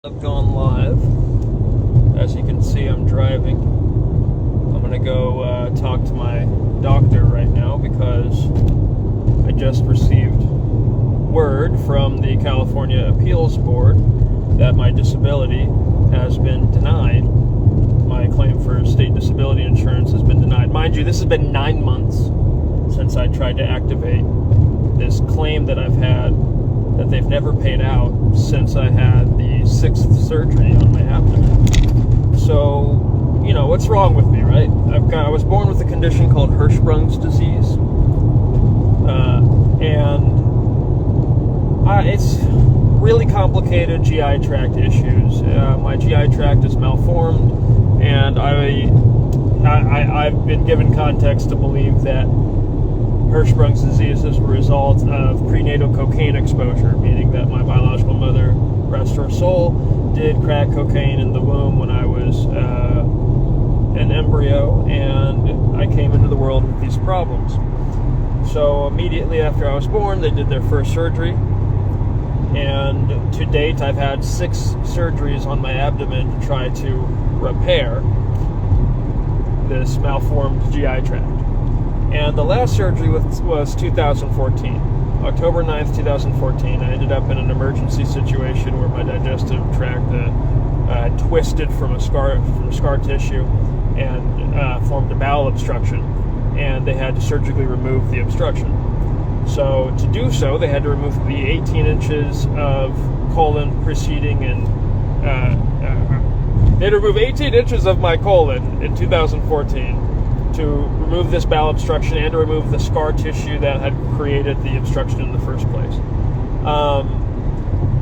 I've gone live. As you can see, I'm driving. I'm going to go talk to my doctor right now because I just received word from the California Appeals Board that my disability has been denied. My claim for state disability insurance has been denied. Mind you, this has been 9 months since I tried to activate this claim that I've had that they've never paid out since I had the 6th surgery on my abdomen. So, you know, what's wrong with me, right? I was born with a condition called Hirschsprung's disease. It's really complicated GI tract issues. My GI tract is malformed, and I've been given context to believe that Hirschsprung's disease is a result of prenatal cocaine exposure, meaning that my biological mother, rest her soul, did crack cocaine in the womb when I was an embryo, and I came into the world with these problems. So immediately after I was born, they did their first surgery, and to date I've had 6 surgeries on my abdomen to try to repair this malformed GI tract. And the last surgery was 2014. October 9th, 2014, I ended up in an emergency situation where my digestive tract twisted from scar tissue and formed a bowel obstruction, and they had to surgically remove the obstruction. So to do so, they had to remove the 18 inches of colon preceding and they had to remove 18 inches of my colon in 2014 to remove this bowel obstruction and to remove the scar tissue that had created the obstruction in the first place.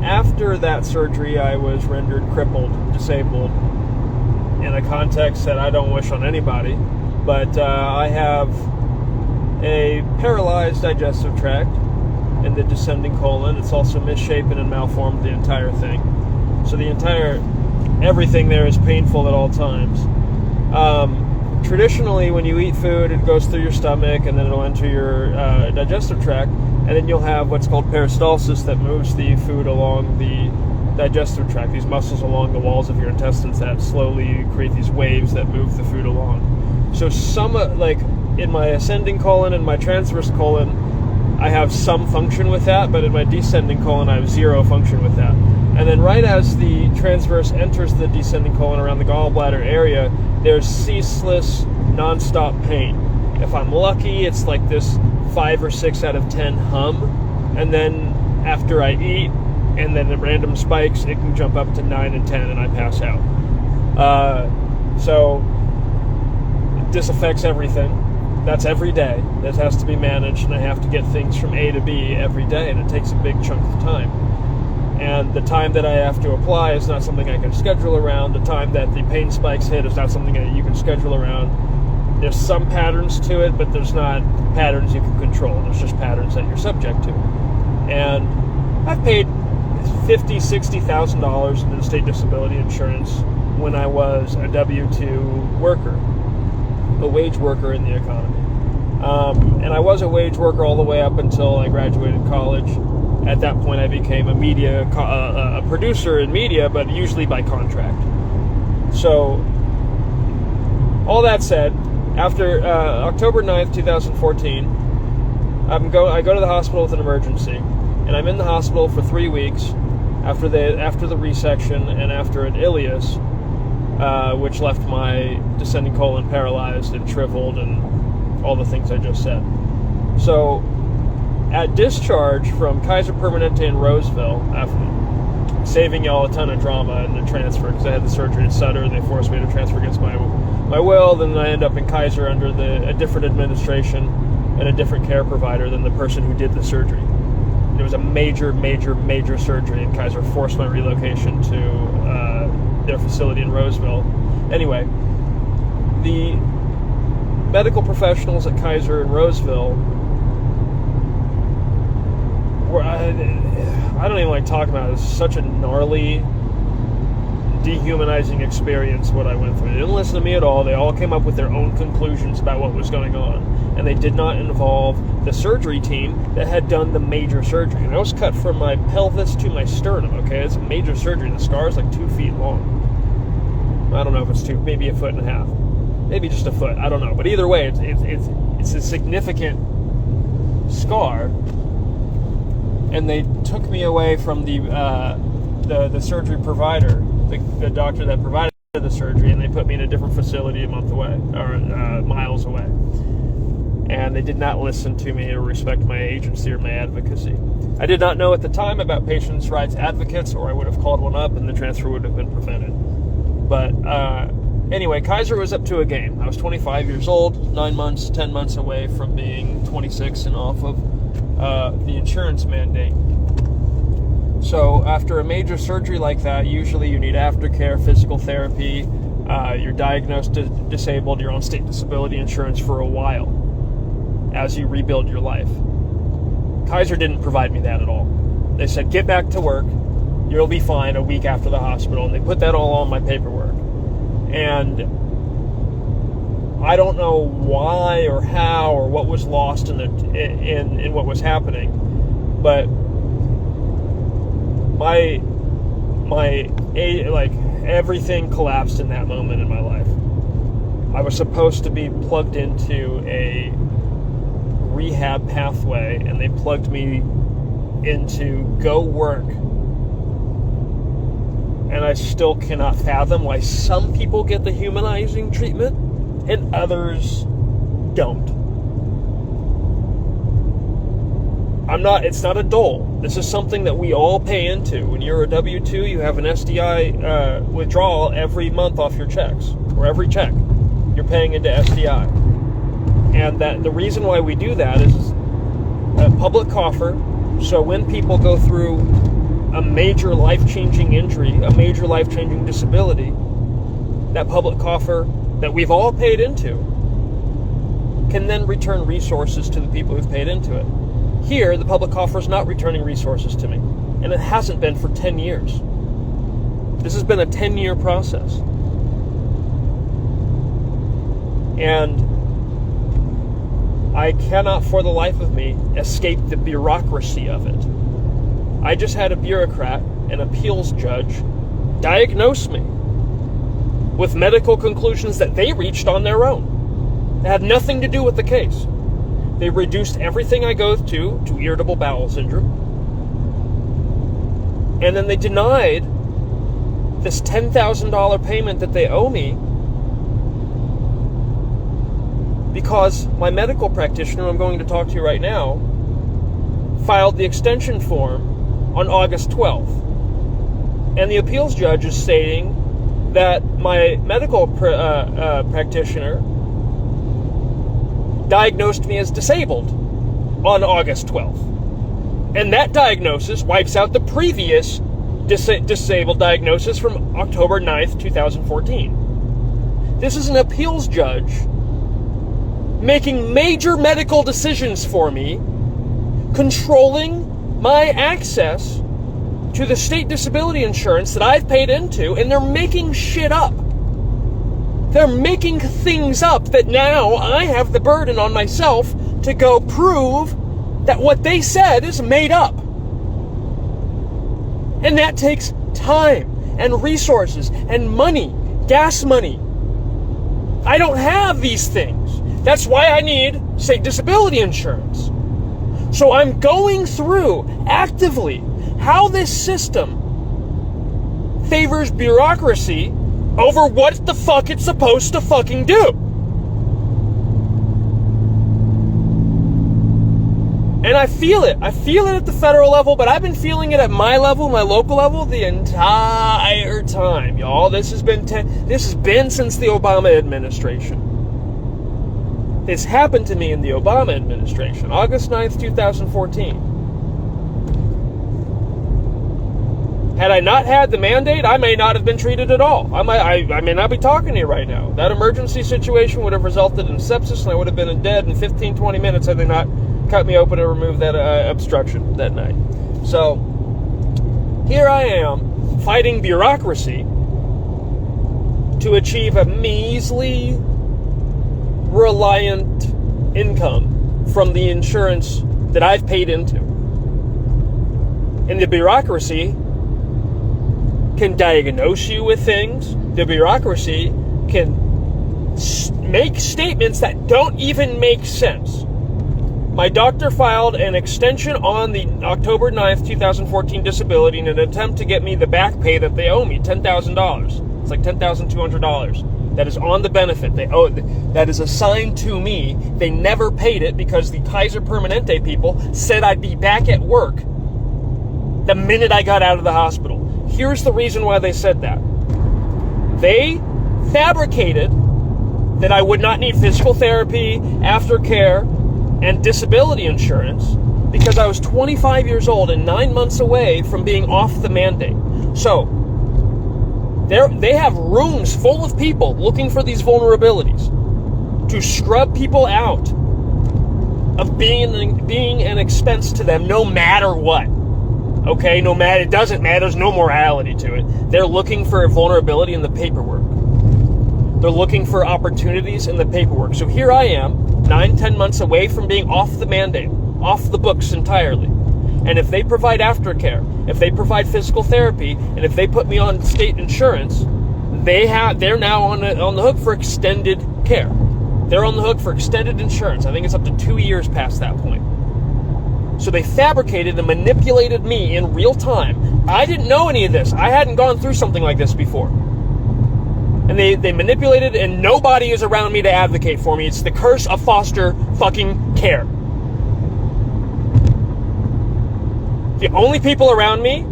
After that surgery, I was rendered crippled, disabled, in a context that I don't wish on anybody, but I have a paralyzed digestive tract in the descending colon. It's also misshapen and malformed, the entire thing. So everything there is painful at all times. Traditionally, when you eat food, it goes through your stomach and then it'll enter your digestive tract, and then you'll have what's called peristalsis that moves the food along the digestive tract, these muscles along the walls of your intestines that slowly create these waves that move the food along. So like in my ascending colon and my transverse colon, I have some function with that, but in my descending colon, I have zero function with that. And then right as the transverse enters the descending colon around the gallbladder area, there's ceaseless, non-stop pain. If I'm lucky, it's like this 5 or 6 out of 10 hum, and then after I eat, and then at random spikes, it can jump up to 9 and 10, and I pass out. So this affects everything. That's every day. That has to be managed, and I have to get things from A to B every day, and it takes a big chunk of time. And the time that I have to apply is not something I can schedule around. The time that the pain spikes hit is not something that you can schedule around. There's some patterns to it, but there's not patterns you can control. There's just patterns that you're subject to. And I've paid $50,000, $60,000 in state disability insurance when I was a W-2 worker, a wage worker in the economy. And I was a wage worker all the way up until I graduated college. At that point, I became a producer in media, but usually by contract. So, all that said, after October 9th, 2014, I go to the hospital with an emergency, and I'm in the hospital for 3 weeks after the resection and after an ileus, which left my descending colon paralyzed and shriveled and all the things I just said. So, at discharge from Kaiser Permanente in Roseville, after saving y'all a ton of drama in the transfer, because I had the surgery at Sutter, and they forced me to transfer against my will, then I end up in Kaiser under a different administration and a different care provider than the person who did the surgery. It was a major, major, major surgery, and Kaiser forced my relocation to their facility in Roseville. Anyway, the medical professionals at Kaiser in Roseville I don't even like talking about it. It's such a gnarly dehumanizing experience what I went through. They didn't listen to me at all. They all came up with their own conclusions about what was going on. And they did not involve the surgery team that had done the major surgery. And I was cut from my pelvis to my sternum, okay? It's a major surgery. The scar is like 2 feet long. I don't know if it's 2, maybe 1.5 feet. Maybe just a foot. I don't know. But either way, it's a significant scar. And they took me away from the surgery provider, the doctor that provided the surgery, and they put me in a different facility a month away, or miles away. And they did not listen to me or respect my agency or my advocacy. I did not know at the time about patients' rights advocates, or I would have called one up and the transfer would have been prevented. But anyway, Kaiser was up to a game. I was 25 years old, 10 months away from being 26 and off of the insurance mandate. So after a major surgery like that, usually you need aftercare, physical therapy, you're diagnosed disabled, you're on state disability insurance for a while as you rebuild your life. Kaiser didn't provide me that at all. They said, get back to work, you'll be fine a week after the hospital, and they put that all on my paperwork. And I don't know why or how or what was lost in what was happening, but my everything collapsed in that moment in my life. I was supposed to be plugged into a rehab pathway, and they plugged me into go work. And I still cannot fathom why some people get the humanizing treatment and others don't. It's not a dole. This is something that we all pay into. When you're a W-2, you have an SDI withdrawal every month off your checks, or every check. You're paying into SDI. And that the reason why we do that is a public coffer. So when people go through a major life-changing injury, a major life-changing disability, that public coffer that we've all paid into can then return resources to the people who've paid into it. Here, the public coffer is not returning resources to me, and it hasn't been for 10 years. This has been a 10-year process. And I cannot for the life of me escape the bureaucracy of it. I just had a bureaucrat, an appeals judge, diagnose me with medical conclusions that they reached on their own. It had nothing to do with the case. They reduced everything I go to irritable bowel syndrome. And then they denied this $10,000 payment that they owe me because my medical practitioner, who I'm going to talk to you right now, filed the extension form on August 12th. And the appeals judge is stating that my medical practitioner diagnosed me as disabled on August 12th. And that diagnosis wipes out the previous disabled diagnosis from October 9th, 2014. This is an appeals judge making major medical decisions for me, controlling my access to the state disability insurance that I've paid into, and they're making shit up. They're making things up that now I have the burden on myself to go prove that what they said is made up. And that takes time and resources and money, gas money. I don't have these things. That's why I need state disability insurance. So I'm going through actively how this system favors bureaucracy over what the fuck it's supposed to fucking do. And I feel it. I feel it at the federal level, but I've been feeling it at my level, my local level, the entire time, y'all. This has been since the Obama administration. This happened to me in the Obama administration, August 9th, 2014. Had I not had the mandate, I may not have been treated at all. I may not be talking to you right now. That emergency situation would have resulted in sepsis, and I would have been dead in 15, 20 minutes had they not cut me open and removed that obstruction that night. So, here I am, fighting bureaucracy to achieve a measly, reliant income from the insurance that I've paid into. And the bureaucracy can diagnose you with things. The bureaucracy can make statements that don't even make sense. My doctor filed an extension on the October 9th, 2014 disability in an attempt to get me the back pay that they owe me, $10,000. It's like $10,200. That is on the benefit. They owe that is assigned to me. They never paid it because the Kaiser Permanente people said I'd be back at work the minute I got out of the hospital. Here's the reason why they said that. They fabricated that I would not need physical therapy, aftercare, and disability insurance because I was 25 years old and 9 months away from being off the mandate. So, they have rooms full of people looking for these vulnerabilities to scrub people out of being an expense to them no matter what. Okay, no matter, it doesn't matter, there's no morality to it. They're looking for vulnerability in the paperwork. They're looking for opportunities in the paperwork. So here I am, 9-10 months away from being off the mandate, off the books entirely. And if they provide aftercare, if they provide physical therapy, and if they put me on state insurance, they're now on the hook for extended care. They're on the hook for extended insurance. I think it's up to 2 years past that point. So they fabricated and manipulated me in real time. I didn't know any of this. I hadn't gone through something like this before. And they manipulated, and nobody is around me to advocate for me. It's the curse of foster fucking care. The only people around me,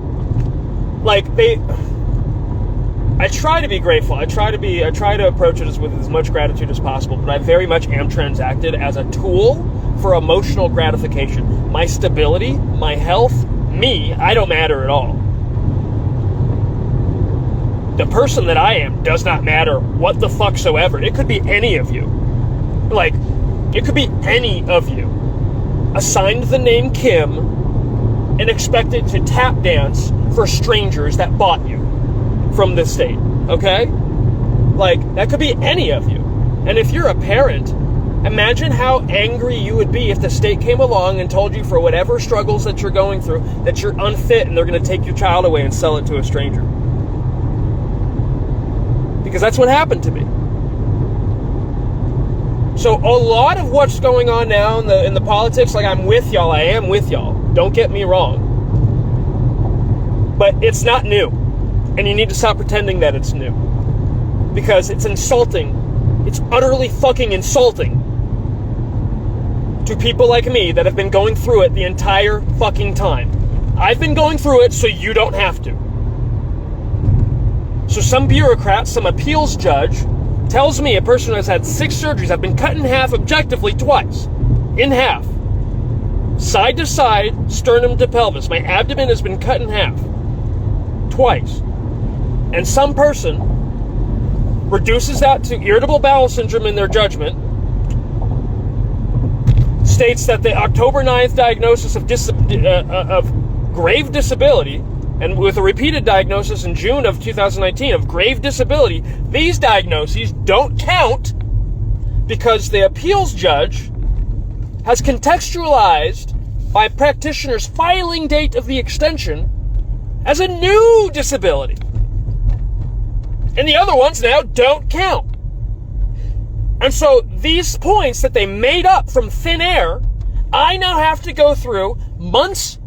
I try to be grateful. I try to approach it with as much gratitude as possible, but I very much am transacted as a tool for emotional gratification. My stability, my health, me, I don't matter at all. The person that I am does not matter what the fuck soever. It could be any of you. It could be any of you. Assigned the name Kim and expected to tap dance for strangers that bought you from the state, okay? That could be any of you. And if you're a parent, imagine how angry you would be if the state came along and told you for whatever struggles that you're going through that you're unfit and they're going to take your child away and sell it to a stranger. Because that's what happened to me. So a lot of what's going on now in the politics, I'm with y'all, I am with y'all. Don't get me wrong. But it's not new. And you need to stop pretending that it's new. Because it's insulting. It's utterly fucking insulting to people like me that have been going through it the entire fucking time. I've been going through it so you don't have to. So some bureaucrat, some appeals judge, tells me a person who has had 6 surgeries, I've been cut in half objectively twice. In half. Side to side, sternum to pelvis. My abdomen has been cut in half. Twice. And some person reduces that to irritable bowel syndrome in their judgment, states that the October 9th diagnosis of grave disability, and with a repeated diagnosis in June of 2019 of grave disability, these diagnoses don't count because the appeals judge has contextualized my practitioner's filing date of the extension as a new disability. And the other ones now don't count. And so these points that they made up from thin air, I now have to go through months.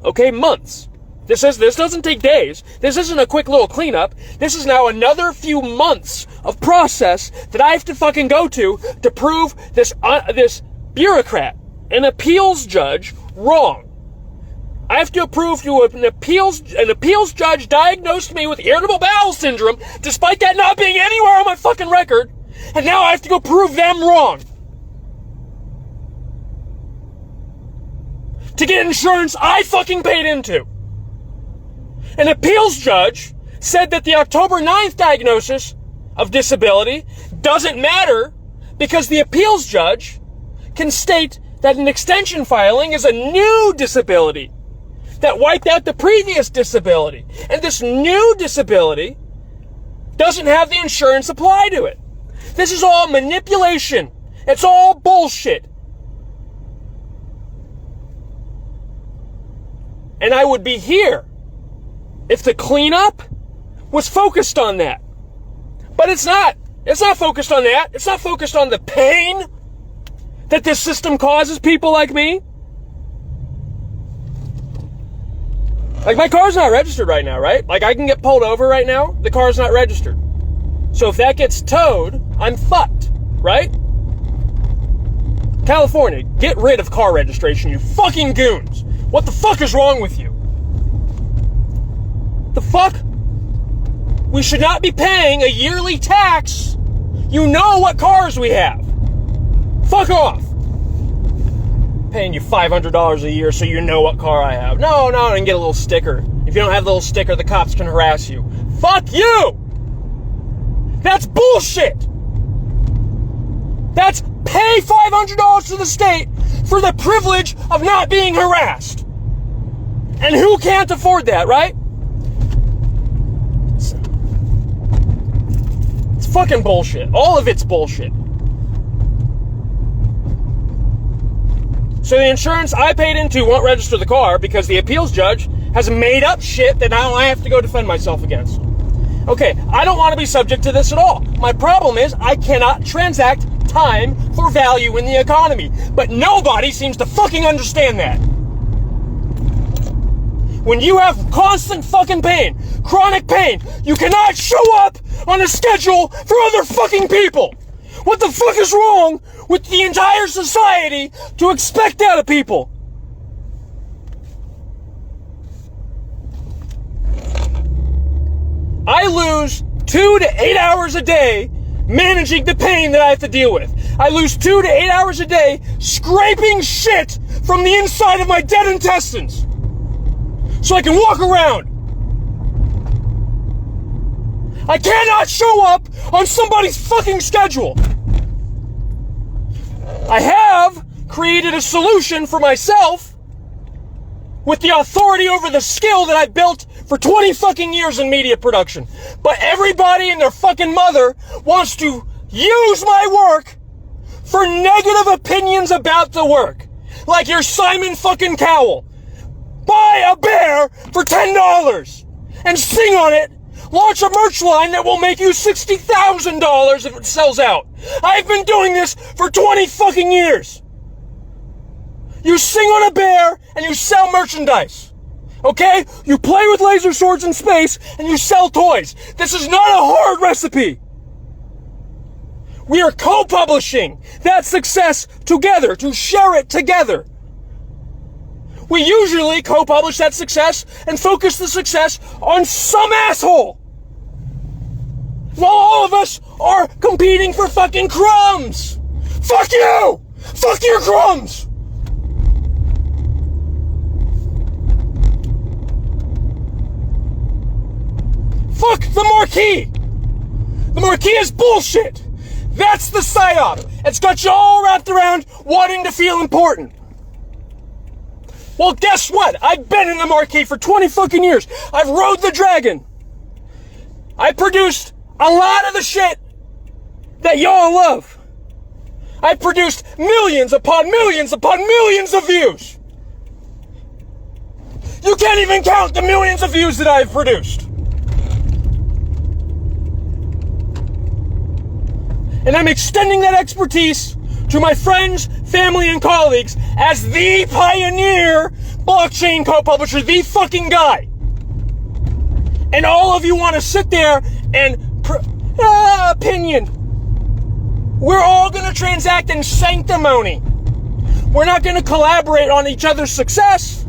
Okay, months. This doesn't take days. This isn't a quick little cleanup. This is now another few months of process that I have to fucking go to prove this bureaucrat, an appeals judge, wrong. I have to prove to an appeals judge diagnosed me with irritable bowel syndrome, despite that not being anywhere on my fucking record, and now I have to go prove them wrong. To get insurance I fucking paid into. An appeals judge said that the October 9th diagnosis of disability doesn't matter because the appeals judge can state that an extension filing is a new disability that wiped out the previous disability. And this new disability doesn't have the insurance apply to it. This is all manipulation. It's all bullshit. And I would be here if the cleanup was focused on that. But it's not. It's not focused on that. It's not focused on the pain that this system causes people like me. Like, my car's not registered right now, right? Like, I can get pulled over right now. The car's not registered. So if that gets towed, I'm fucked, right? California, get rid of car registration, you fucking goons. What the fuck is wrong with you? The fuck? We should not be paying a yearly tax. You know what cars we have. Fuck off. Paying you $500 a year so you know what car I have. No, and get a little sticker. If you don't have the little sticker, the cops can harass you. Fuck you! That's bullshit! That's pay $500 to the state for the privilege of not being harassed. And who can't afford that, right? It's fucking bullshit. All of it's bullshit. So the insurance I paid into won't register the car because the appeals judge has made up shit that now I have to go defend myself against. Okay, I don't want to be subject to this at all. My problem is I cannot transact time for value in the economy. But nobody seems to fucking understand that. When you have constant fucking pain, chronic pain, you cannot show up on a schedule for other fucking people. What the fuck is wrong with the entire society to expect that of people? I lose 2 to 8 hours a day managing the pain that I have to deal with. I lose 2 to 8 hours a day scraping shit from the inside of my dead intestines so I can walk around. I cannot show up on somebody's fucking schedule. I have created a solution for myself with the authority over the skill that I built for 20 fucking years in media production. But everybody and their fucking mother wants to use my work for negative opinions about the work. Like you're Simon fucking Cowell. Buy a bear for $10 and sing on it. Launch a merch line that will make you $60,000 if it sells out. I've been doing this for 20 fucking years. You sing on a bear and you sell merchandise. Okay? You play with laser swords in space and you sell toys. This is not a hard recipe. We are co-publishing that success together, to share it together. We usually co-publish that success and focus the success on some asshole. While all of us are competing for fucking crumbs. Fuck you! Fuck your crumbs! Fuck the marquee! The marquee is bullshit! That's the psyop! It's got you all wrapped around wanting to feel important. Well, guess what? I've been in the marquee for 20 fucking years. I've rode the dragon. I produced a lot of the shit that y'all love. I produced millions upon millions upon millions of views. You can't even count the millions of views that I've produced. And I'm extending that expertise to my friends, family, and colleagues as the pioneer blockchain co-publisher, the fucking guy. And all of you want to sit there and opinion. We're all going to transact in sanctimony. We're not going to collaborate on each other's success.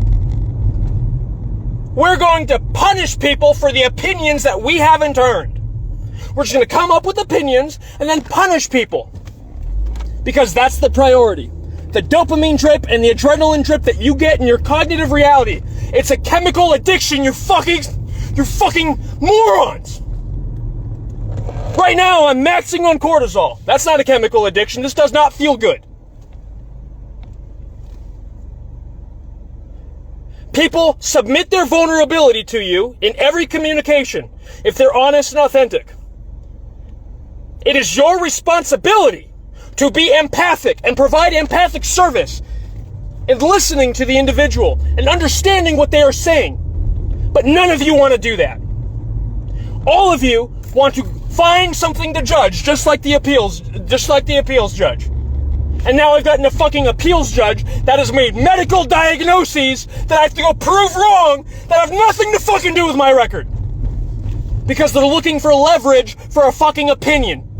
We're going to punish people for the opinions that we haven't earned. We're just going to come up with opinions and then punish people. Because that's the priority. The dopamine drip and the adrenaline drip that you get in your cognitive reality. It's a chemical addiction, you fucking morons. Right now, I'm maxing on cortisol. That's not a chemical addiction. This does not feel good. People submit their vulnerability to you in every communication if they're honest and authentic. It is your responsibility to be empathic and provide empathic service in listening to the individual and understanding what they are saying. But none of you want to do that. All of you want to find something to judge, just like the appeals judge. And now I've gotten a fucking appeals judge that has made medical diagnoses that I have to go prove wrong that have nothing to fucking do with my record. Because they're looking for leverage for a fucking opinion.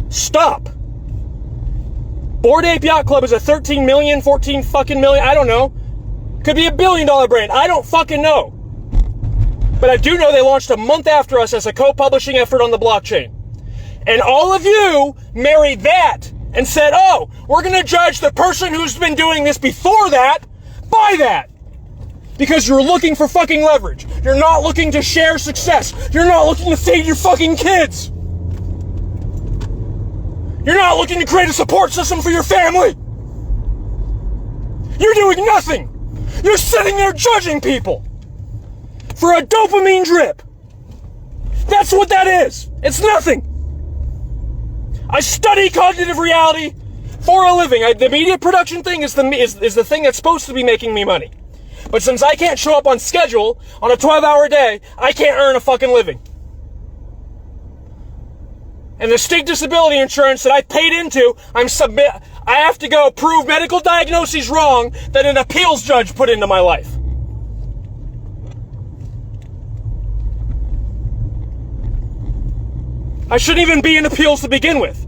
Stop. Bored Ape Yacht Club is a 13 million, 14 fucking million, I don't know. Could be $1 billion brand. I don't fucking know. But I do know they launched a month after us as a co-publishing effort on the blockchain. And all of you married that and said, oh, we're going to judge the person who's been doing this before that by that. Because you're looking for fucking leverage. You're not looking to share success. You're not looking to feed your fucking kids. You're not looking to create a support system for your family. You're doing nothing. You're sitting there judging people for a dopamine drip. That's what that is. It's nothing. I study cognitive reality for a living. The media production thing is the thing that's supposed to be making me money. But since I can't show up on schedule on a 12-hour day, I can't earn a fucking living. And the state disability insurance that I paid into, I have to go prove medical diagnoses wrong that an appeals judge put into my life. I shouldn't even be in appeals to begin with.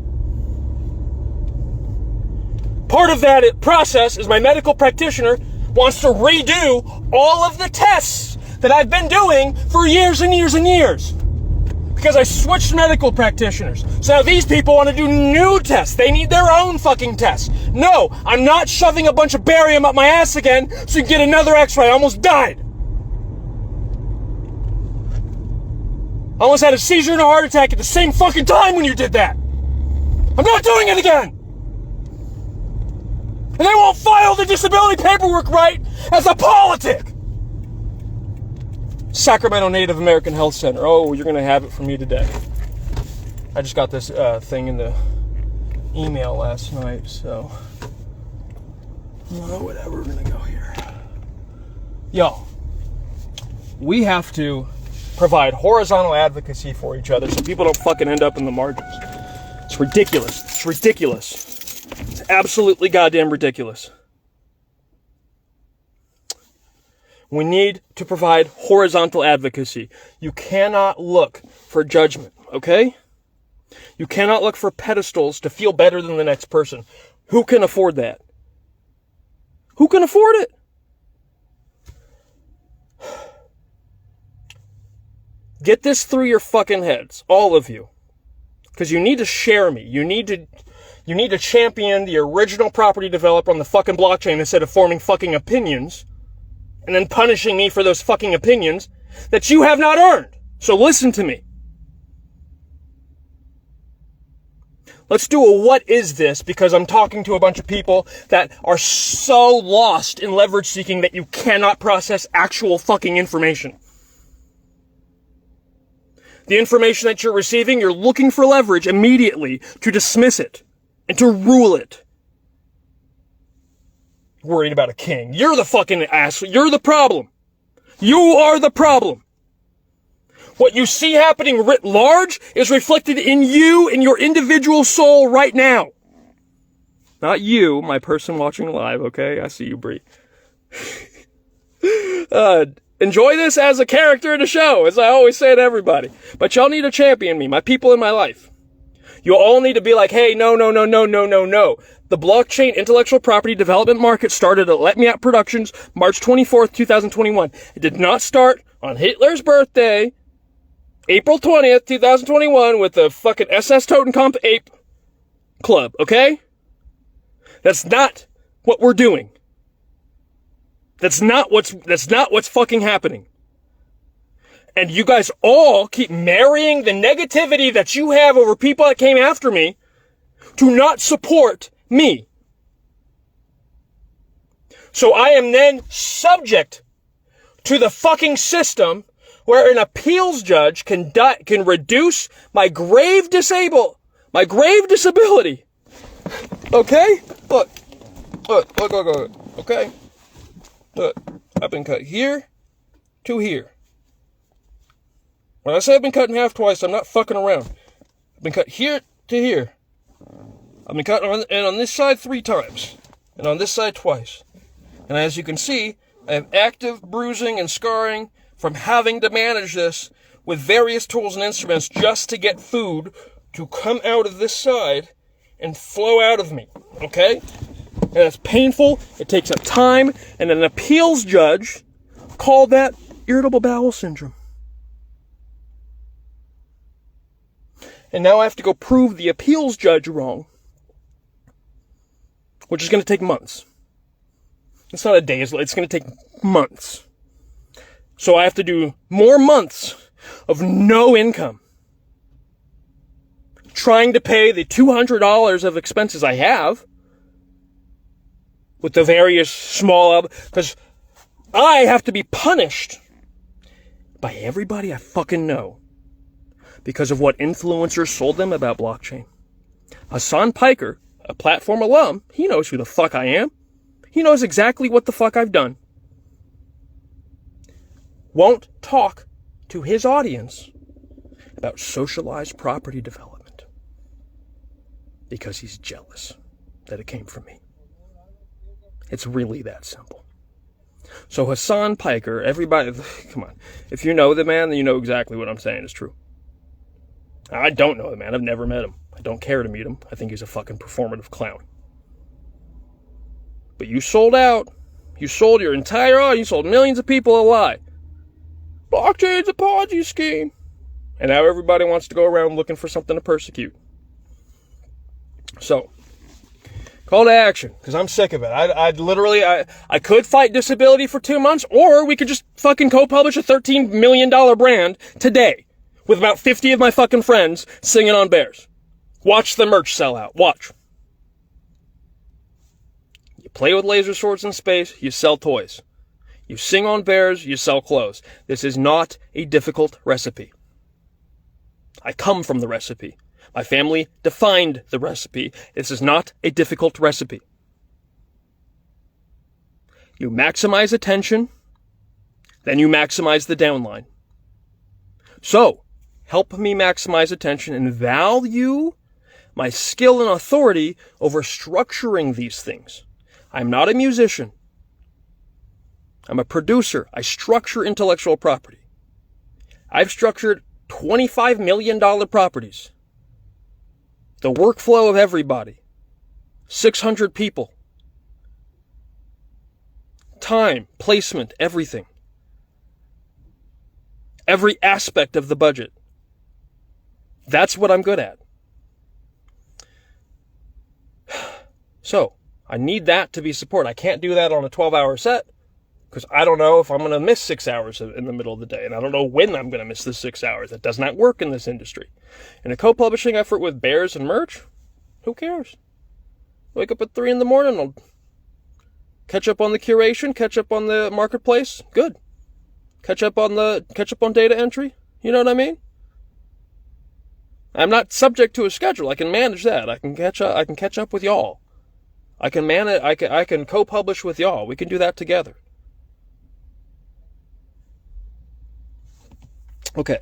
Part of that process is my medical practitioner wants to redo all of the tests that I've been doing for years and years and years. Because I switched medical practitioners. So now these people want to do new tests. They need their own fucking tests. No, I'm not shoving a bunch of barium up my ass again so you can get another x-ray. I almost died. I almost had a seizure and a heart attack at the same fucking time when you did that. I'm not doing it again. And they won't file the disability paperwork right as a politic. Sacramento Native American Health Center. Oh, you're going to have it from me today. I just got this thing in the email last night, so whatever, we're going to go here. Yo, we have to provide horizontal advocacy for each other so people don't fucking end up in the margins. It's ridiculous. It's ridiculous. It's absolutely goddamn ridiculous. We need to provide horizontal advocacy. You cannot look for judgment, okay? You cannot look for pedestals to feel better than the next person. Who can afford that? Who can afford it? Get this through your fucking heads, all of you. Because you need to share me. You need to champion the original property developer on the fucking blockchain instead of forming fucking opinions and then punishing me for those fucking opinions that you have not earned. So listen to me. Let's do a what is this, because I'm talking to a bunch of people that are so lost in leverage seeking that you cannot process actual fucking information. The information that you're receiving, you're looking for leverage immediately to dismiss it and to rule it. Worried about a king. You're the fucking ass. You're the problem. You are the problem. What you see happening writ large is reflected in you, in your individual soul right now. Not you, my person watching live, okay? I see you, Bree. Enjoy this as a character in a show, as I always say to everybody. But y'all need to champion me, my people in my life. You all need to be like, hey, no. The blockchain intellectual property development market started at Let Me Out Productions, March 24th, 2021. It did not start on Hitler's birthday, April 20th, 2021, with the fucking SS Totenkopf Ape Club, okay? That's not what we're doing. That's not what's fucking happening. And you guys all keep marrying the negativity that you have over people that came after me to not support me. So I am then subject to the fucking system where an appeals judge can reduce my grave disability. Okay? Look. Okay? Look. I've been cut here to here. When I say I've been cut in half twice, I'm not fucking around. I've been cut here to here. I've been cut on this side 3 times. And on this side twice. And as you can see, I have active bruising and scarring from having to manage this with various tools and instruments just to get food to come out of this side and flow out of me. Okay? And it's painful, it takes up time, and an appeals judge called that irritable bowel syndrome. And now I have to go prove the appeals judge wrong, which is going to take months. It's not a day, it's going to take months. So I have to do more months of no income, trying to pay the $200 of expenses I have, with the various small, because I have to be punished by everybody I fucking know because of what influencers sold them about blockchain. Hassan Piker, a platform alum, he knows who the fuck I am. He knows exactly what the fuck I've done. Won't talk to his audience about socialized property development because he's jealous that it came from me. It's really that simple. So Hassan Piker, everybody, come on. If you know the man, then you know exactly what I'm saying is true. I don't know the man. I've never met him. I don't care to meet him. I think he's a fucking performative clown. But you sold out. You sold your entire audience. You sold millions of people a lie. Blockchain's a Ponzi scheme. And now everybody wants to go around looking for something to persecute. So, call to action, because I'm sick of it. I could fight disability for 2 months, or we could just fucking co-publish a $13 million brand today with about 50 of my fucking friends singing on Bears. Watch the merch sell out. Watch. You play with laser swords in space, you sell toys. You sing on Bears, you sell clothes. This is not a difficult recipe. I come from the recipe. My family defined the recipe. This is not a difficult recipe. You maximize attention, then you maximize the downline. So, help me maximize attention and value my skill and authority over structuring these things. I'm not a musician. I'm a producer. I structure intellectual property. I've structured $25 million properties. The workflow of everybody. 600 people. Time, placement, everything. Every aspect of the budget. That's what I'm good at. So, I need that to be support. I can't do that on a 12-hour set because I don't know if I'm going to miss 6 hours in the middle of the day, and I don't know when I'm going to miss the 6 hours. That does not work in this industry. In a co-publishing effort with Bears and merch, who cares? Wake up at 3 in the morning, I'll catch up on the curation, catch up on the marketplace, good. Catch up on data entry, you know what I mean? I'm not subject to a schedule. I can manage that. I can catch up with y'all. I can co-publish with y'all. We can do that together. Okay.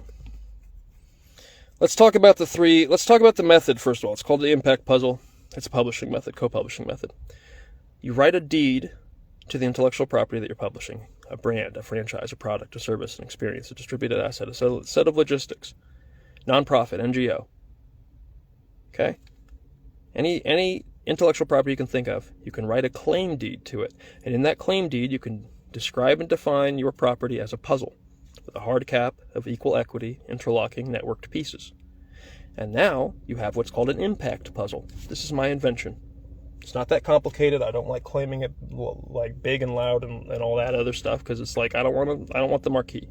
Let's talk about the method first of all. It's called the impact puzzle. It's a publishing method, co-publishing method. You write a deed to the intellectual property that you're publishing, a brand, a franchise, a product, a service, an experience, a distributed asset, a set of logistics, nonprofit, NGO. Okay? Any intellectual property you can think of, you can write a claim deed to it. And in that claim deed, you can describe and define your property as a puzzle with a hard cap of equal equity, interlocking, networked pieces. And now you have what's called an impact puzzle. This is my invention. It's not that complicated. I don't like claiming it like big and loud and all that other stuff because it's like I don't want the marquee.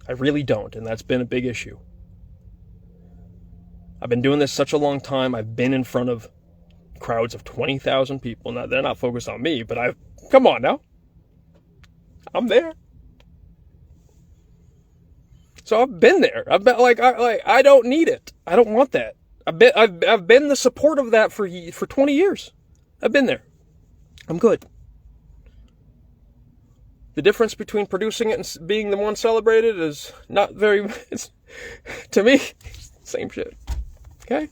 I really don't, and that's been a big issue. I've been doing this such a long time. I've been in front of crowds of 20,000 people. Now, they're not focused on me, but come on now. I'm there. So I've been there. I've been I don't need it. I don't want that. I've been the support of that for 20 years. I've been there. I'm good. The difference between producing it and being the one celebrated is not very. It's, to me, same shit. Okay.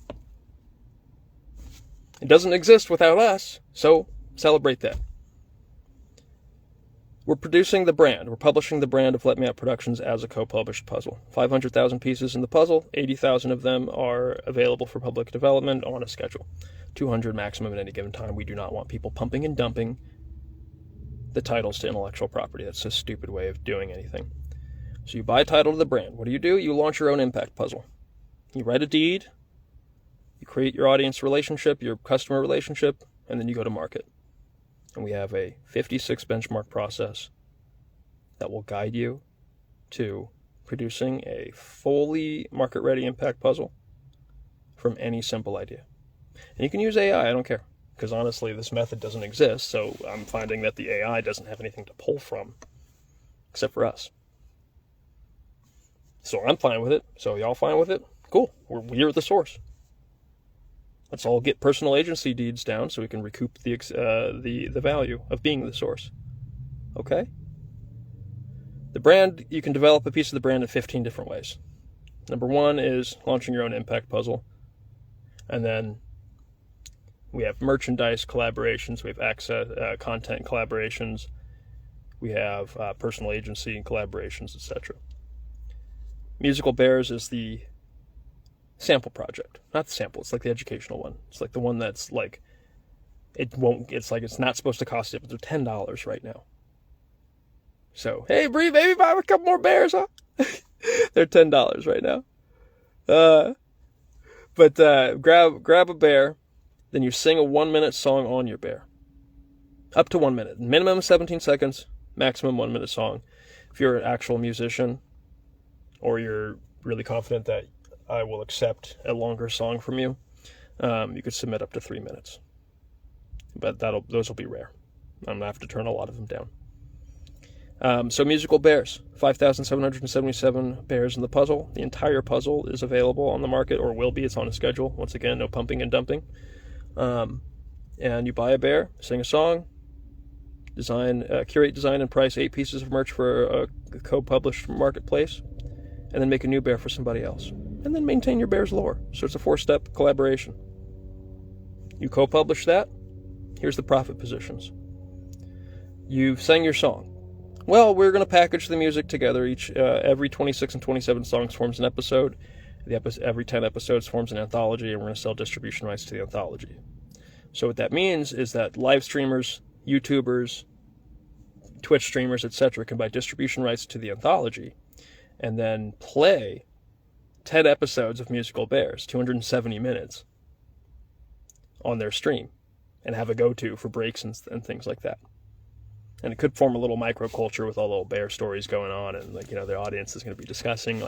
It doesn't exist without us, so celebrate that. We're producing the brand. We're publishing the brand of Let Me Out Productions as a co-published puzzle. 500,000 pieces in the puzzle. 80,000 of them are available for public development on a schedule. 200 maximum at any given time. We do not want people pumping and dumping the titles to intellectual property. That's a stupid way of doing anything. So you buy a title to the brand. What do? You launch your own impact puzzle. You write a deed. You create your audience relationship, your customer relationship, and then you go to market. And we have a 56 benchmark process that will guide you to producing a fully market-ready impact puzzle from any simple idea. And you can use AI, I don't care. Because honestly, this method doesn't exist, so I'm finding that the AI doesn't have anything to pull from, except for us. So I'm fine with it. So y'all fine with it? Cool. We're the source. Let's all get personal agency deeds down so we can recoup the value of being the source. Okay? The brand, you can develop a piece of the brand in 15 different ways. Number one is launching your own impact puzzle. And then we have merchandise collaborations, we have access, content collaborations, we have personal agency collaborations, etc. Musical Bears is the sample project. Not the sample, it's like the educational one. It's like the one that's like, it's not supposed to cost it, but they're $10 right now. So, hey, Bree, maybe buy a couple more bears, huh? They're $10 right now. But grab a bear, then you sing a 1-minute song on your bear. Up to 1 minute. Minimum 17 seconds, maximum 1 minute song. If you're an actual musician, or you're really confident that I will accept a longer song from you, you could submit up to 3 minutes. But those will be rare. I'm going to have to turn a lot of them down. So Musical Bears, 5,777 bears in the puzzle. The entire puzzle is available on the market, or will be. It's on a schedule. Once again, no pumping and dumping. And you buy a bear, sing a song, curate, design, and price 8 pieces of merch for a co-published marketplace, and then make a new bear for somebody else. And then maintain your bear's lore. So it's a 4-step collaboration. You co-publish that. Here's the profit positions. You've sang your song. Well, we're going to package the music together. Every 26 and 27 songs forms an episode. Every 10 episodes forms an anthology, and we're going to sell distribution rights to the anthology. So what that means is that live streamers, YouTubers, Twitch streamers, etc. can buy distribution rights to the anthology and then play 10 episodes of Musical Bears, 270 minutes, on their stream, and have a go-to for breaks and things like that. And it could form a little microculture with all the little bear stories going on, and the audience is going to be discussing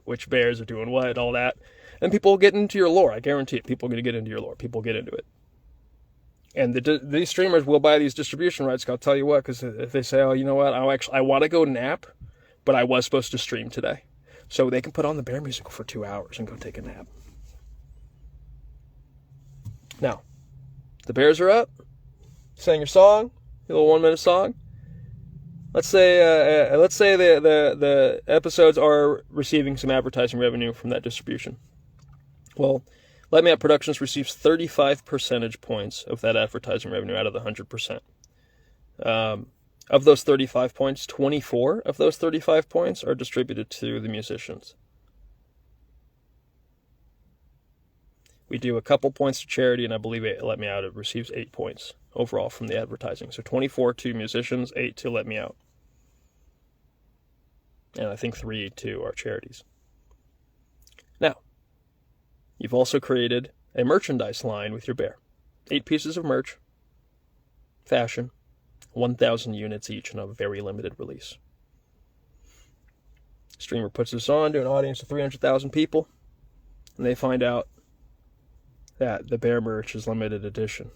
which bears are doing what, all that. And people will get into your lore. I guarantee it. People are going to get into your lore. People get into it. And these streamers will buy these distribution rights. I'll tell you what, because if they say, oh, you know what, I want to go nap, but I was supposed to stream today. So they can put on the bear musical for 2 hours and go take a nap. Now, the bears are up. Sang your song, your little 1-minute song. Let's say the episodes are receiving some advertising revenue from that distribution. Well, Let Me Out Productions receives 35 percentage points of that advertising revenue out of the 100%. Of those 35 points, 24 of those 35 points are distributed to the musicians. We do a couple points to charity, and I believe Let Me Out it receives 8 points overall from the advertising. So 24 to musicians, 8 to Let Me Out. And I think 3 to our charities. Now, you've also created a merchandise line with your bear. 8 pieces of merch, fashion, 1,000 units each in a very limited release. Streamer puts this on to an audience of 300,000 people, and they find out that the bear merch is limited edition.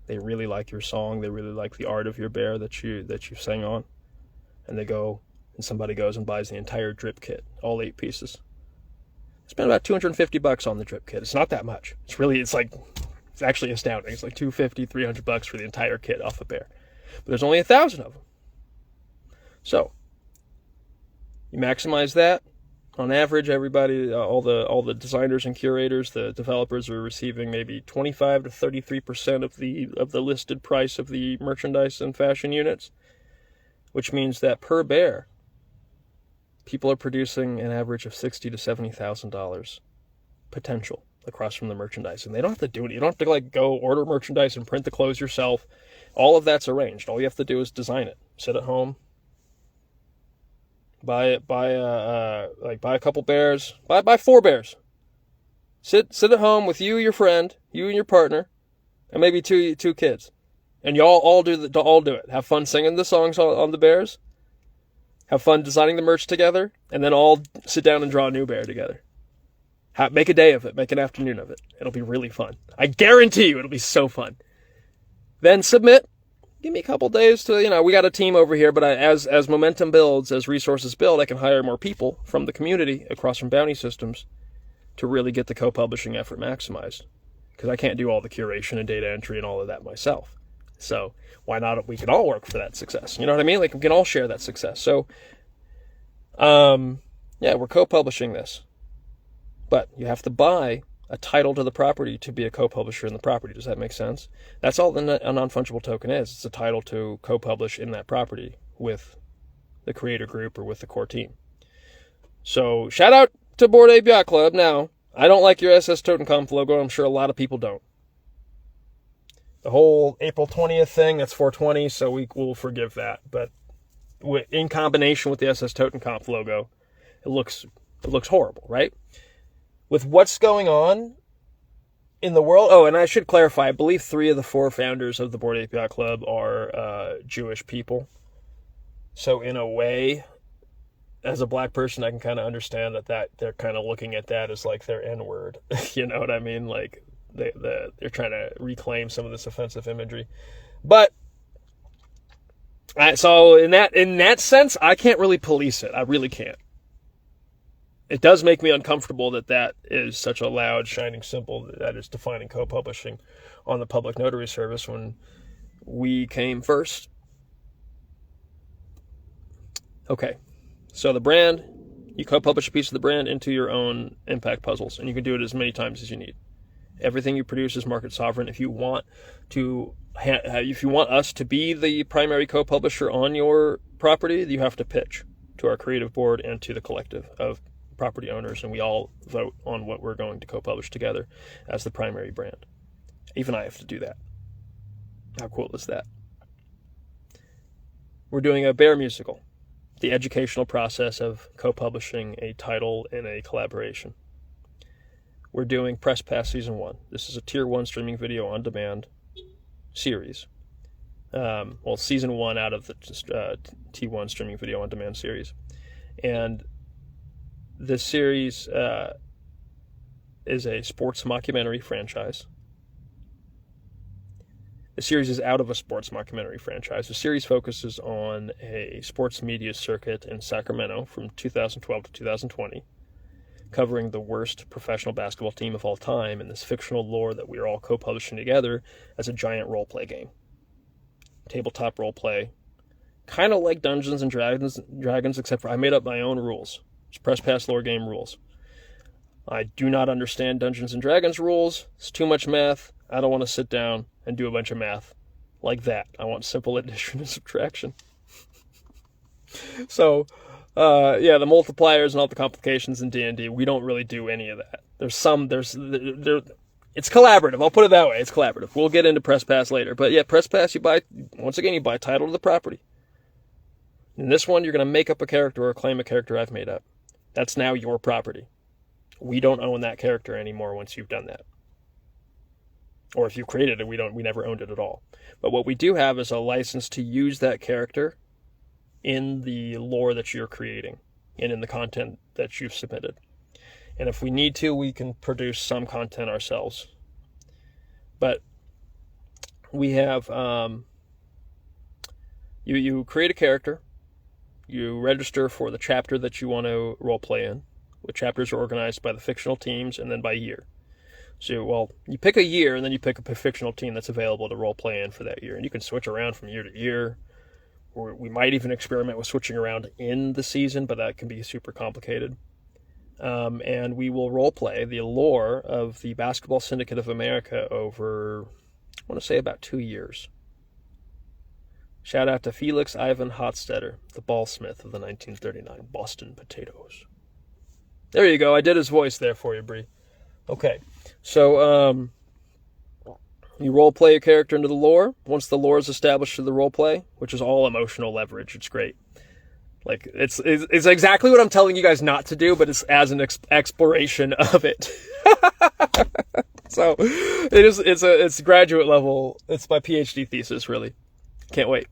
They really like your song. They really like the art of your bear that you sang on, and they go and somebody goes and buys the entire drip kit, all 8 pieces. Spend about $250 on the drip kit. It's not that much. It's actually astounding. It's like $250, $300 for the entire kit off a bear. But there's only 1,000 of them. So you maximize that. On average, everybody, all the designers and curators, the developers are receiving maybe 25 to 33% of the listed price of the merchandise and fashion units, which means that per bear, people are producing an average of $60,000 to $70,000 potential across from the merchandise, and they don't have to do it. You don't have to go order merchandise and print the clothes yourself. All of that's arranged. All you have to do is design it. Sit at home. Buy a couple bears. Buy 4 bears. Sit at home with you, your friend, you and your partner, and maybe two kids, and y'all all do it. Have fun singing the songs on the bears. Have fun designing the merch together, and then all sit down and draw a new bear together. Make a day of it. Make an afternoon of it. It'll be really fun. I guarantee you, it'll be so fun. Then submit. Give me a couple days to, we got a team over here, but as momentum builds, as resources build, I can hire more people from the community across from Bounty Systems to really get the co-publishing effort maximized. Because I can't do all the curation and data entry and all of that myself. So why not? We can all work for that success. You know what I mean? We can all share that success. So, we're co-publishing this. But you have to buy a title to the property to be a co-publisher in the property. Does that make sense? That's all a non-fungible token is. It's a title to co-publish in that property with the creator group or with the core team. So shout out to Bored Ape Yacht Club. Now, I don't like your SS Totem Conf logo. I'm sure a lot of people don't. The whole April 20th thing, that's 420, so we will forgive that. But in combination with the SS Totem Conf logo, it looks horrible, right? With what's going on in the world. Oh, and I should clarify, I believe 3 of the 4 founders of the Bored Ape Yacht Club are Jewish people. So in a way, as a black person, I can kind of understand that they're kind of looking at that as like their N-word. You know what I mean? Like they're trying to reclaim some of this offensive imagery. But so in that sense, I can't really police it. I really can't. It does make me uncomfortable that is such a loud, shining symbol that is defining co-publishing on the public notary service when we came first. Okay, so the brand, you co-publish a piece of the brand into your own impact puzzles, and you can do it as many times as you need. Everything you produce is market sovereign. If you want us to be the primary co-publisher on your property, you have to pitch to our creative board and to the collective of property owners, and we all vote on what we're going to co-publish together as the primary brand. Even I have to do that. How cool is that? We're doing a bear musical, the educational process of co-publishing a title in a collaboration. We're doing Press Pass Season 1. This is a Tier 1 streaming video on demand series. Season 1 out of the T1 streaming video on demand series. And this series is a sports mockumentary franchise. The series is out of a sports mockumentary franchise. The series focuses on a sports media circuit in Sacramento from 2012 to 2020, covering the worst professional basketball team of all time in this fictional lore that we are all co-publishing together as a giant role-play game. Tabletop role-play. Kind of like Dungeons & Dragons, except for I made up my own rules. It's Press Pass Lore Game rules. I do not understand Dungeons & Dragons rules. It's too much math. I don't want to sit down and do a bunch of math like that. I want simple addition and subtraction. So, the multipliers and all the complications in D&D, we don't really do any of that. It's collaborative. I'll put it that way. It's collaborative. We'll get into Press Pass later. But yeah, Press Pass, you buy title to the property. In this one, you're going to make up a character or claim a character I've made up. That's now your property. We don't own that character anymore once you've done that. Or if you've created it, we never owned it at all. But what we do have is a license to use that character in the lore that you're creating and in the content that you've submitted. And if we need to, we can produce some content ourselves. But we have, you create a character, You register for the chapter that you want to role play in. The chapters are organized by the fictional teams and then by year. So, well, you pick a year and then you pick a fictional team that's available to role play in for that year. And you can switch around from year to year. Or we might even experiment with switching around in the season, but that can be super complicated. And we will role play the lore of the Basketball Syndicate of America over, I want to say, about 2 years. Shout out to Felix Ivan Hotstetter, the ballsmith of the 1939 Boston Potatoes. There you go. I did his voice there for you, Bree. Okay. So, you role play a character into the lore. Once the lore is established through the role play, which is all emotional leverage, it's great. Like, it's exactly what I'm telling you guys not to do, but it's as an exploration of it. So, it's graduate level. It's my PhD thesis, really. Can't wait.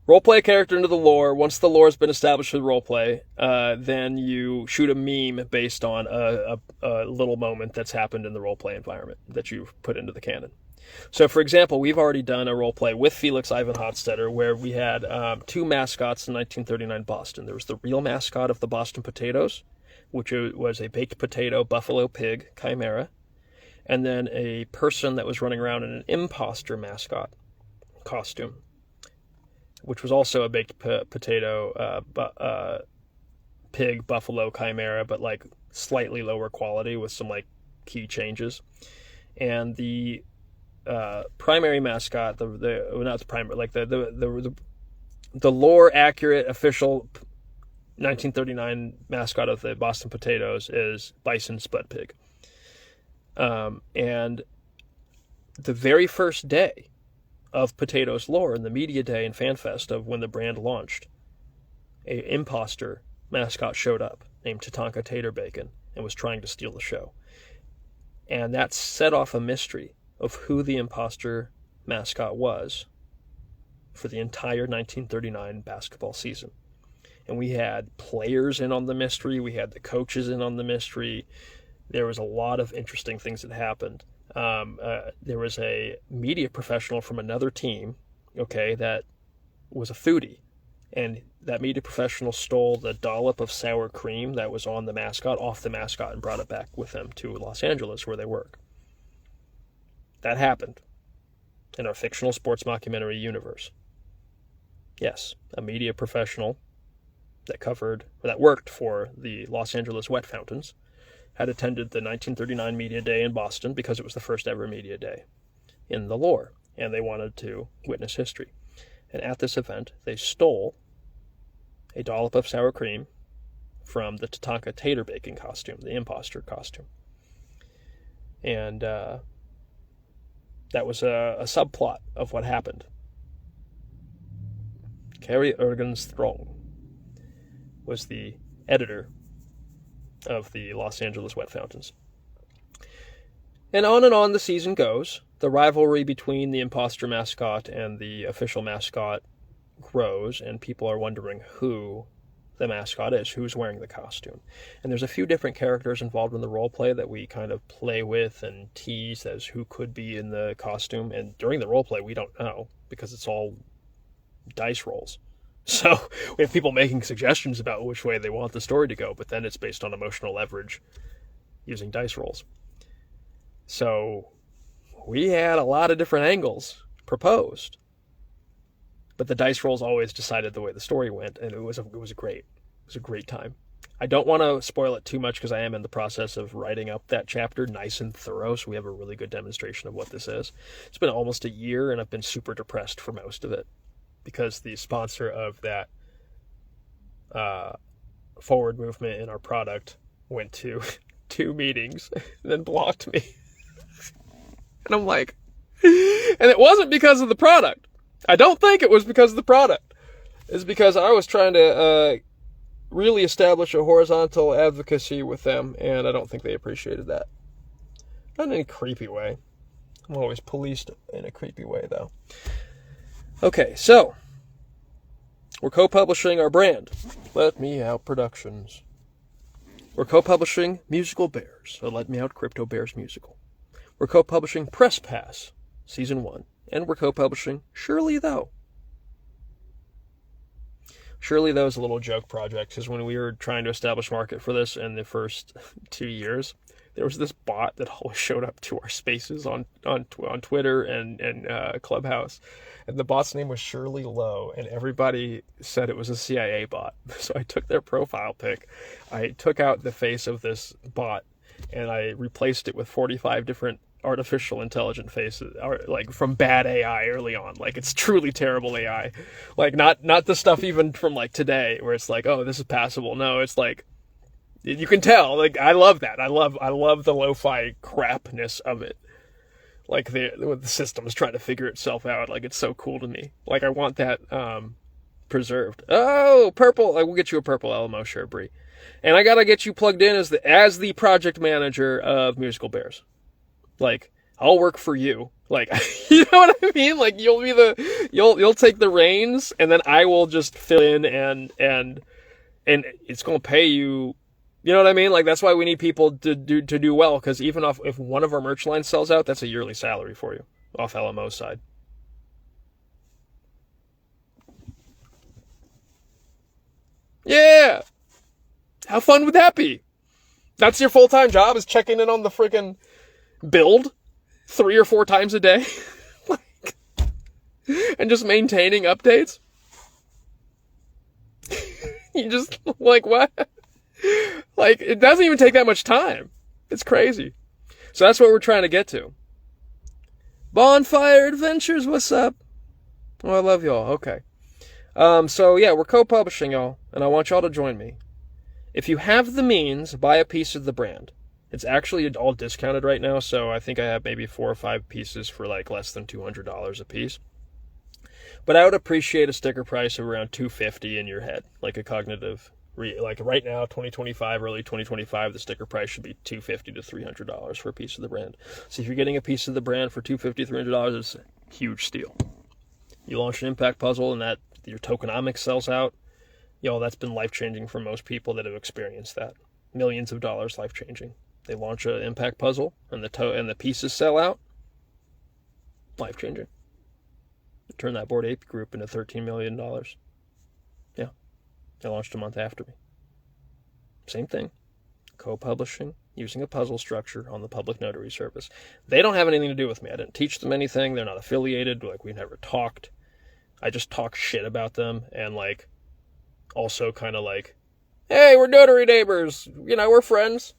Roleplay a character into the lore. Once the lore has been established with roleplay, then you shoot a meme based on a little moment that's happened in the roleplay environment that you've put into the canon. So, for example, we've already done a roleplay with Felix Ivan Hotstetter where we had 2 mascots in 1939 Boston. There was the real mascot of the Boston Potatoes, which was a baked potato buffalo pig chimera, and then a person that was running around in an imposter mascot costume, which was also a baked potato pig buffalo chimera, but like slightly lower quality with some like key changes. And the primary mascot, the lore accurate official 1939 mascot of the Boston Potatoes is Bison Spud Pig. And the very first day of Potatoes lore in the media day and FanFest of when the brand launched, a imposter mascot showed up named Tatanka Tater Bacon and was trying to steal the show. And that set off a mystery of who the imposter mascot was for the entire 1939 basketball season. And we had players in on the mystery. We had the coaches in on the mystery. There was a lot of interesting things that happened. There was a media professional from another team, okay, that was a foodie. And that media professional stole the dollop of sour cream that was on the mascot off the mascot and brought it back with them to Los Angeles where they work. That happened in our fictional sports mockumentary universe. Yes, a media professional that worked for the Los Angeles Wet Fountains had attended the 1939 Media Day in Boston because it was the first ever media day in the lore, and they wanted to witness history. And at this event, they stole a dollop of sour cream from the Tatanka Tater Bacon costume, the imposter costume. And that was a subplot of what happened. Carrie Ergens Throng was the editor of the Los Angeles Wet Fountains. And on the season goes. The rivalry between the imposter mascot and the official mascot grows, and people are wondering who the mascot is, who's wearing the costume. And there's a few different characters involved in the role play that we kind of play with and tease as who could be in the costume. And during the role play, we don't know because it's all dice rolls. So we have people making suggestions about which way they want the story to go, but then it's based on emotional leverage using dice rolls. So we had a lot of different angles proposed, but the dice rolls always decided the way the story went, and it was a great time. I don't want to spoil it too much because I am in the process of writing up that chapter nice and thorough, so we have a really good demonstration of what this is. It's been almost a year, and I've been super depressed for most of it, because the sponsor of that forward movement in our product went to 2 meetings and then blocked me. And I'm like, and it wasn't because of the product. I don't think it was because of the product. It's because I was trying to really establish a horizontal advocacy with them, and I don't think they appreciated that. Not in any creepy way. I'm always policed in a creepy way, though. Okay, so we're co-publishing our brand, Let Me Out Productions. We're co-publishing Musical Bears, a Let Me Out Crypto Bears musical. We're co-publishing Press Pass, Season 1, and we're co-publishing Surely Though. Surely that was a little joke project, because when we were trying to establish market for this in the first 2 years, there was this bot that always showed up to our spaces on Twitter and Clubhouse. And the bot's name was Shirley Lowe, and everybody said it was a CIA bot. So I took their profile pic, I took out the face of this bot, and I replaced it with 45 different artificial intelligent faces, like from bad AI early on. Like, it's truly terrible AI. Like, not the stuff even from like today where it's like, oh, this is passable. No, it's like, you can tell. Like, I love that. I love the lo-fi crapness of it. Like, the system is trying to figure itself out. Like, it's so cool to me. Like, I want that preserved. Oh, purple. I will get you a purple LMO shirt, Bree. And I gotta get you plugged in as the project manager of Musical Bears. Like, I'll work for you. Like, you know what I mean? Like, you'll take the reins, and then I will just fill in and it's gonna pay you. You know what I mean? Like, that's why we need people to do well, because even if one of our merch lines sells out, that's a yearly salary for you off LMO's side. Yeah! How fun would that be? That's your full-time job, is checking in on the freaking build 3 or 4 times a day? Like, and just maintaining updates? You just, like, what? Like, it doesn't even take that much time. It's crazy. So that's what we're trying to get to. Bonfire Adventures, what's up? Oh, I love y'all. Okay. So yeah, we're co-publishing, y'all, and I want y'all to join me. If you have the means, buy a piece of the brand. It's actually all discounted right now, so I think I have maybe 4 or 5 pieces for like less than $200 a piece. But I would appreciate a sticker price of around $250 in your head, like a cognitive. Like right now, 2025, early 2025, the sticker price should be $250 to $300 for a piece of the brand. So if you're getting a piece of the brand for $250, $300, it's a huge steal. You launch an impact puzzle and that your tokenomics sells out. That's been life-changing for most people that have experienced that. Millions of dollars life-changing. They launch an impact puzzle and the pieces sell out. Life-changing. Turn that Bored Ape group into $13 million. Yeah. They launched a month after me. Same thing. Co-publishing, using a puzzle structure on the public notary service. They don't have anything to do with me. I didn't teach them anything. They're not affiliated. Like, we never talked. I just talk shit about them, and like, also kind of like, hey, we're notary neighbors. We're friends.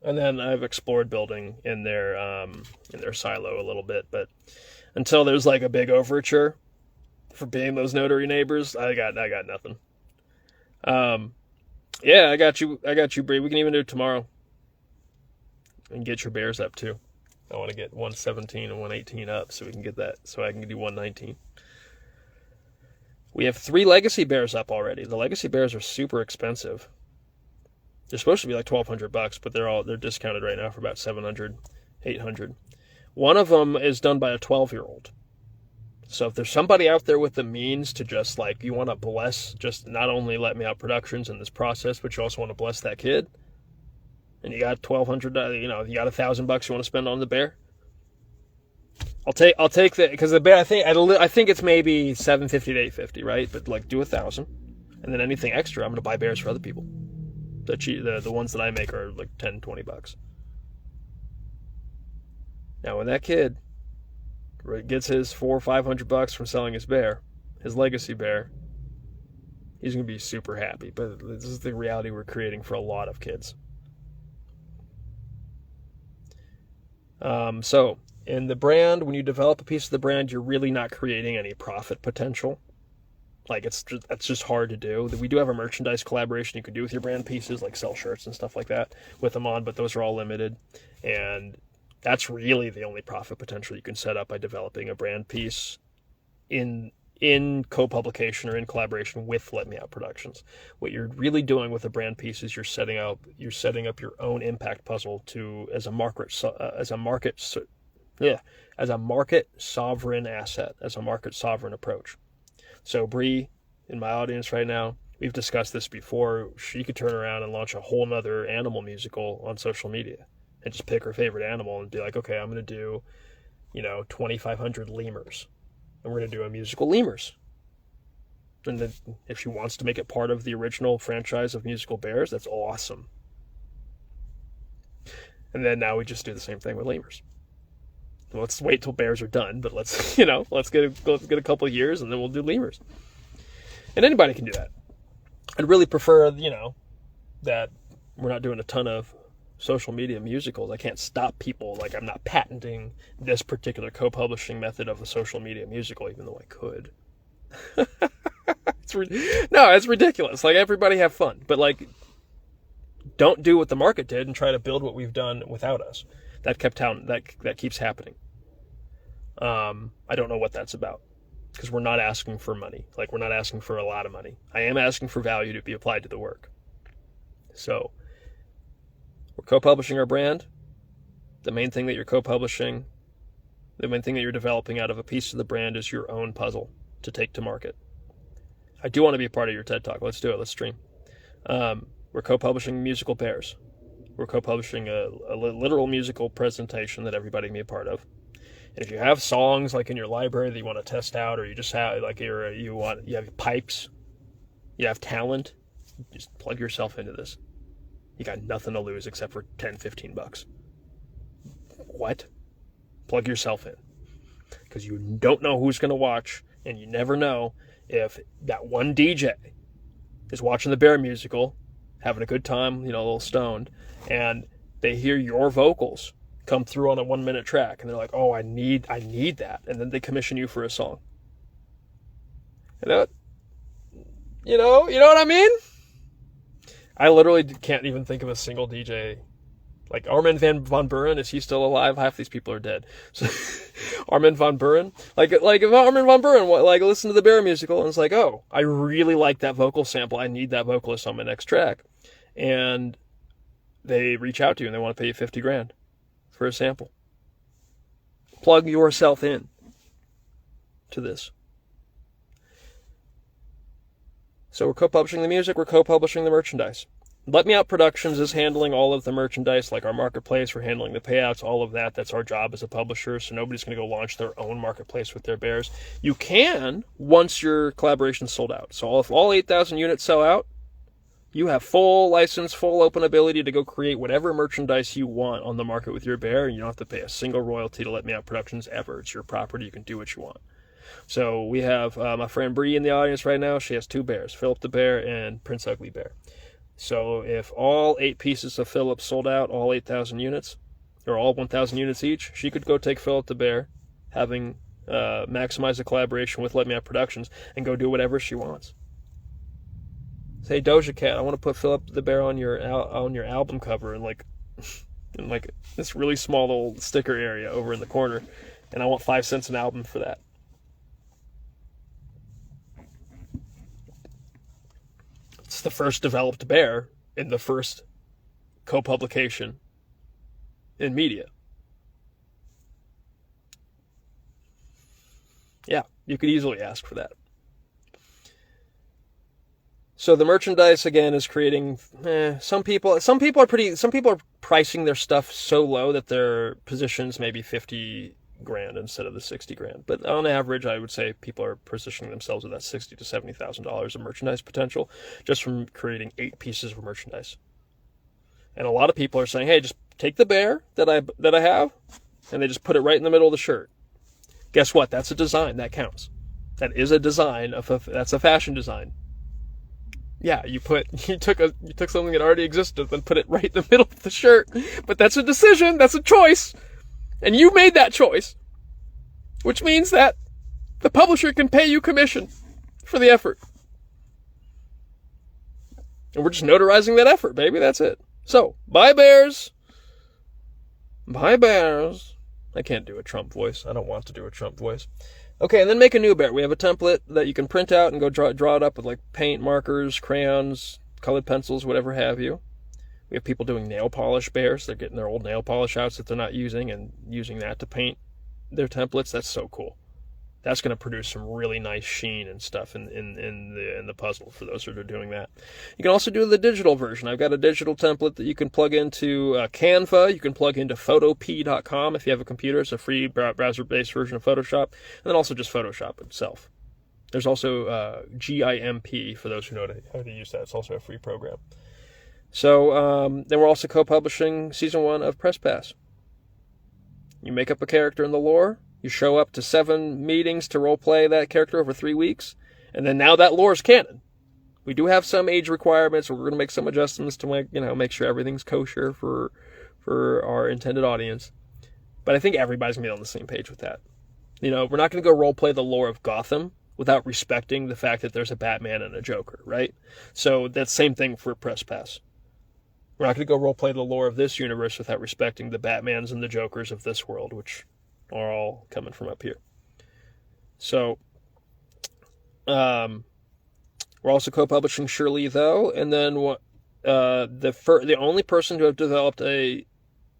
And then I've explored building in their silo a little bit, but until there's like a big overture for being those notary neighbors, I got nothing. Yeah, I got you, Bree. We can even do it tomorrow. And get your bears up too. I want to get 117 and 118 up so we can get that, so I can do 119. We have 3 legacy bears up already. The legacy bears are super expensive. They're supposed to be like $1,200, but they're discounted right now for about $700, $800. One of them is done by a 12-year-old. So if there's somebody out there with the means to just like, you want to bless, just not only Let Me Out Productions in this process, but you also want to bless that kid, and you got $1,200, you got $1,000 you want to spend on the bear, I'll take that, because the bear, I think it's maybe $750 to $850, right? But like, do $1,000, and then anything extra, I'm gonna buy bears for other people. The ones that I make are like $10, $20. Now, when that kid gets his $400 or $500 from selling his bear, his legacy bear, he's gonna be super happy. But this is the reality we're creating for a lot of kids. So in the brand, when you develop a piece of the brand, you're really not creating any profit potential. Like, that's just hard to do. We do have a merchandise collaboration you could do with your brand pieces, like sell shirts and stuff like that with them on, but those are all limited. And that's really the only profit potential you can set up by developing a brand piece in co-publication or in collaboration with Let Me Out Productions. What you're really doing with a brand piece is you're setting up your own impact puzzle as a market sovereign asset, as a market sovereign approach. So Bree, in my audience right now, we've discussed this before. She could turn around and launch a whole nother animal musical on social media and just pick her favorite animal and be like, okay, I'm going to do, 2,500 lemurs. And we're going to do a musical lemurs. And then if she wants to make it part of the original franchise of musical bears, that's awesome. And then now we just do the same thing with lemurs. Let's wait till bears are done, but let's get a couple of years and then we'll do lemurs. And anybody can do that. I'd really prefer, that we're not doing a ton of social media musicals. I can't stop people. Like, I'm not patenting this particular co-publishing method of a social media musical, even though I could. It's ridiculous. Like, everybody have fun, but like, don't do what the market did and try to build what we've done without us. That keeps happening. I don't know what that's about, because we're not asking for money. Like, we're not asking for a lot of money. I am asking for value to be applied to the work. So we're co-publishing our brand. The main thing that you're co-publishing, the main thing that you're developing out of a piece of the brand is your own puzzle to take to market. I do want to be a part of your TED Talk. Let's do it. Let's stream. We're co-publishing musical bears. We're co-publishing a literal musical presentation that everybody can be a part of. And if you have songs like in your library that you want to test out, or you just have you have pipes, you have talent, just plug yourself into this. You got nothing to lose except for $10-15. What? Plug yourself in, because you don't know who's going to watch, and you never know if that one DJ is watching the Bear musical, having a good time, a little stoned, and they hear your vocals come through on a 1-minute track, and they're like, "Oh, I need that," and then they commission you for a song. You know what I mean? I literally can't even think of a single DJ. Like Armin van Buuren, is he still alive? Half these people are dead. So Armin van Buuren, like if Armin van Buuren listen to the Bear musical and it's like, oh, I really like that vocal sample. I need that vocalist on my next track, and they reach out to you and they want to pay you $50,000 for a sample. Plug yourself in to this. So we're co-publishing the music, we're co-publishing the merchandise. Let Me Out Productions is handling all of the merchandise, like our marketplace. We're handling the payouts, all of that. That's our job as a publisher, so nobody's going to go launch their own marketplace with their bears. You can once your collaboration's sold out. So if all 8,000 units sell out, you have full license, full open ability to go create whatever merchandise you want on the market with your bear, and you don't have to pay a single royalty to Let Me Out Productions ever. It's your property. You can do what you want. So we have my friend Bree in the audience right now. She has 2 bears, Philip the Bear and Prince Ugly Bear. So if all 8 pieces of Philip sold out, all 8,000 units, or all 1,000 units each, she could go take Philip the Bear, having maximized the collaboration with Let Me Out Productions, and go do whatever she wants. Say, Doja Cat, I want to put Philip the Bear on your album cover in this really small little sticker area over in the corner, and I want 5 cents an album for that. It's the first developed bear in the first co-publication in media. Yeah, you could easily ask for that. So the merchandise again is creating. Some people are pricing their stuff so low that their positions may be $50,000 instead of the $60,000. But on average, I would say people are positioning themselves with that $60,000 to $70,000 of merchandise potential just from creating 8 pieces of merchandise. And a lot of people are saying, "Hey, just take the bear that I have, and they just put it right in the middle of the shirt." Guess what? That's a design that counts. That is a design that's a fashion design. Yeah, you took something that already existed and put it right in the middle of the shirt. But that's a decision, that's a choice. And you made that choice. Which means that the publisher can pay you commission for the effort. And we're just notarizing that effort, baby, that's it. So, buy bears. Buy bears. I can't do a Trump voice. I don't want to do a Trump voice. Okay, and then make a new bear. We have a template that you can print out and go draw it up with like paint, markers, crayons, colored pencils, whatever have you. We have people doing nail polish bears. They're getting their old nail polish outs that they're not using and using that to paint their templates. That's so cool. That's going to produce some really nice sheen and stuff in the puzzle for those that are doing that. You can also do the digital version. I've got a digital template that you can plug into Canva. You can plug into photop.com if you have a computer. It's a free browser-based version of Photoshop. And then also just Photoshop itself. There's also GIMP, for those who know how to use that. It's also a free program. So then we're also co-publishing season 1 of Press Pass. You make up a character in the lore, you show up to 7 meetings to roleplay that character over 3 weeks, and then now that lore is canon. We do have some age requirements. We're going to make some adjustments to make sure everything's kosher for our intended audience. But I think everybody's going to be on the same page with that. We're not going to go roleplay the lore of Gotham without respecting the fact that there's a Batman and a Joker, right? So that's the same thing for Press Pass. We're not going to go roleplay the lore of this universe without respecting the Batmans and the Jokers of this world, which are all coming from up here. So, we're also co-publishing Shirley, though, and then the only person to have developed a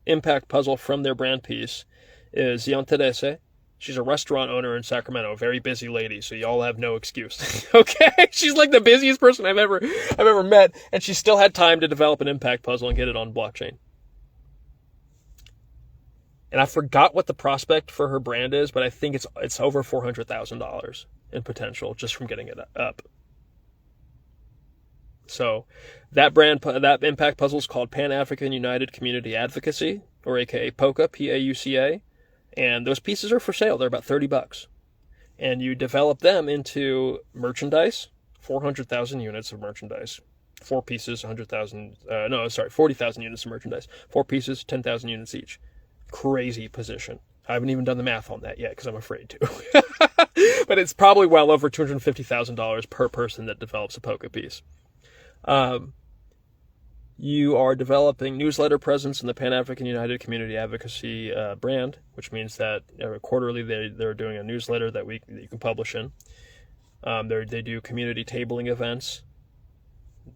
impact puzzle from their brand piece is Jan Terese. She's a restaurant owner in Sacramento, a very busy lady, so y'all have no excuse. Okay? She's like the busiest person I've ever met, and she still had time to develop an impact puzzle and get it on blockchain. And I forgot what the prospect for her brand is, but I think it's over $400,000 in potential just from getting it up. So that impact puzzle is called Pan-African United Community Advocacy, or aka POCA, P-A-U-C-A. And those pieces are for sale. They're about $30. And you develop them into merchandise, 400,000 units of merchandise. 4 pieces, 40,000 units of merchandise. 4 pieces, 10,000 units each. Crazy position. I haven't even done the math on that yet because I'm afraid to. But it's probably well over $250,000 per person that develops a POCA piece. You are developing newsletter presence in the Pan-African United Community Advocacy brand, which means that quarterly they're doing a newsletter that you can publish in. They do community tabling events,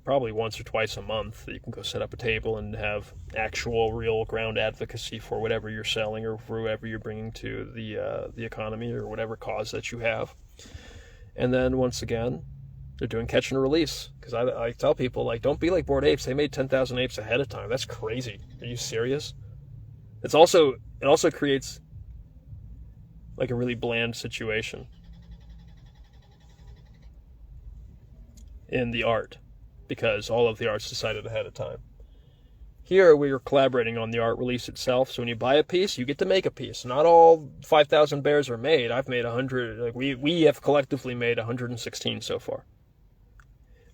probably once or twice a month. That you can go set up a table and have actual, real ground advocacy for whatever you're selling or for whoever you're bringing to the economy or whatever cause that you have. And then once again, they're doing catch and release, because I tell people, don't be like Bored Apes. They made 10,000 apes ahead of time. That's crazy. Are you serious? It also creates a really bland situation in the art, because all of the art's decided ahead of time. Here we are collaborating on the art release itself. So when you buy a piece, you get to make a piece. Not all 5,000 bears are made. I've made 100. We have collectively made 116 so far.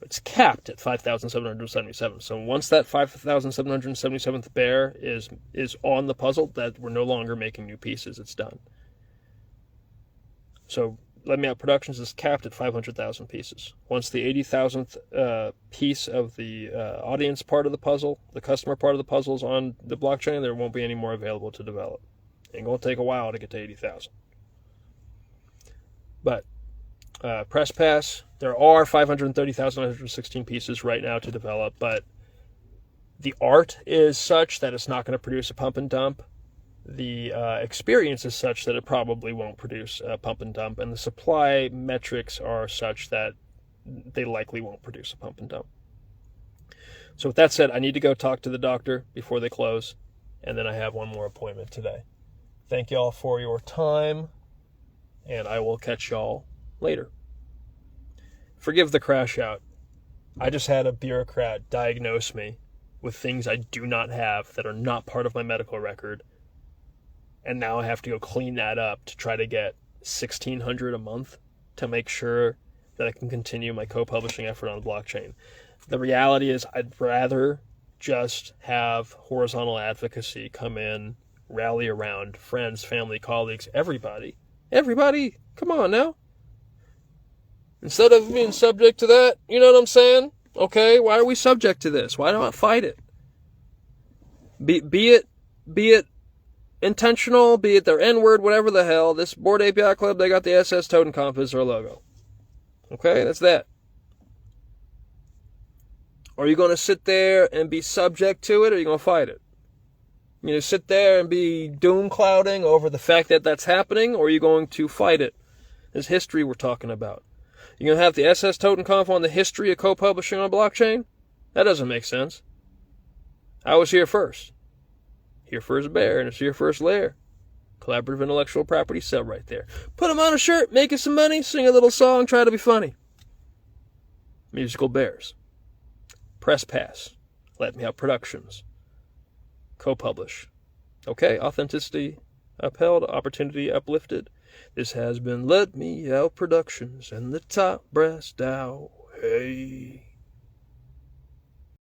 It's capped at 5,777. So once that 5,777th bear is on the puzzle, that we're no longer making new pieces. It's done. So Let Me Out Productions is capped at 500,000 pieces. Once the 80,000th piece of the audience part of the puzzle, the customer part of the puzzle is on the blockchain, there won't be any more available to develop. It's going to take a while to get to 80,000. But Press Pass, there are 530,116 pieces right now to develop, but the art is such that it's not going to produce a pump and dump. The experience is such that it probably won't produce a pump and dump, and the supply metrics are such that they likely won't produce a pump and dump. So with that said, I need to go talk to the doctor before they close, and then I have one more appointment today. Thank you all for your time, and I will catch y'all later. Forgive the crash out. I just had a bureaucrat diagnose me with things I do not have that are not part of my medical record. And now I have to go clean that up to try to get $1,600 a month to make sure that I can continue my co-publishing effort on the blockchain. The reality is I'd rather just have horizontal advocacy come in, rally around friends, family, colleagues, everybody. Everybody, come on now. Instead of being subject to that, you know what I'm saying? Okay, why are we subject to this? Why not fight it? Be it intentional, be it their N-word, whatever the hell, this Bored Ape Yacht Club, they got the SS Totem Comp as their logo. Okay, that's that. Are you going to sit there and be subject to it, or are you going to fight it? You going to sit there and be doom clouding over the fact that that's happening, or are you going to fight it? This history we're talking about. You going to have the SS Totem Comp on the history of co-publishing on blockchain? That doesn't make sense. I was here first. Here first bear, and it's here first lair. Collaborative intellectual property sell right there. Put them on a shirt, make you some money, sing a little song, try to be funny. Musical Bears. Press Pass. Let Me Out Productions. Co-publish. Okay, authenticity upheld, opportunity uplifted. This has been Let Me Out Productions and the Top Brass Dow. Hey.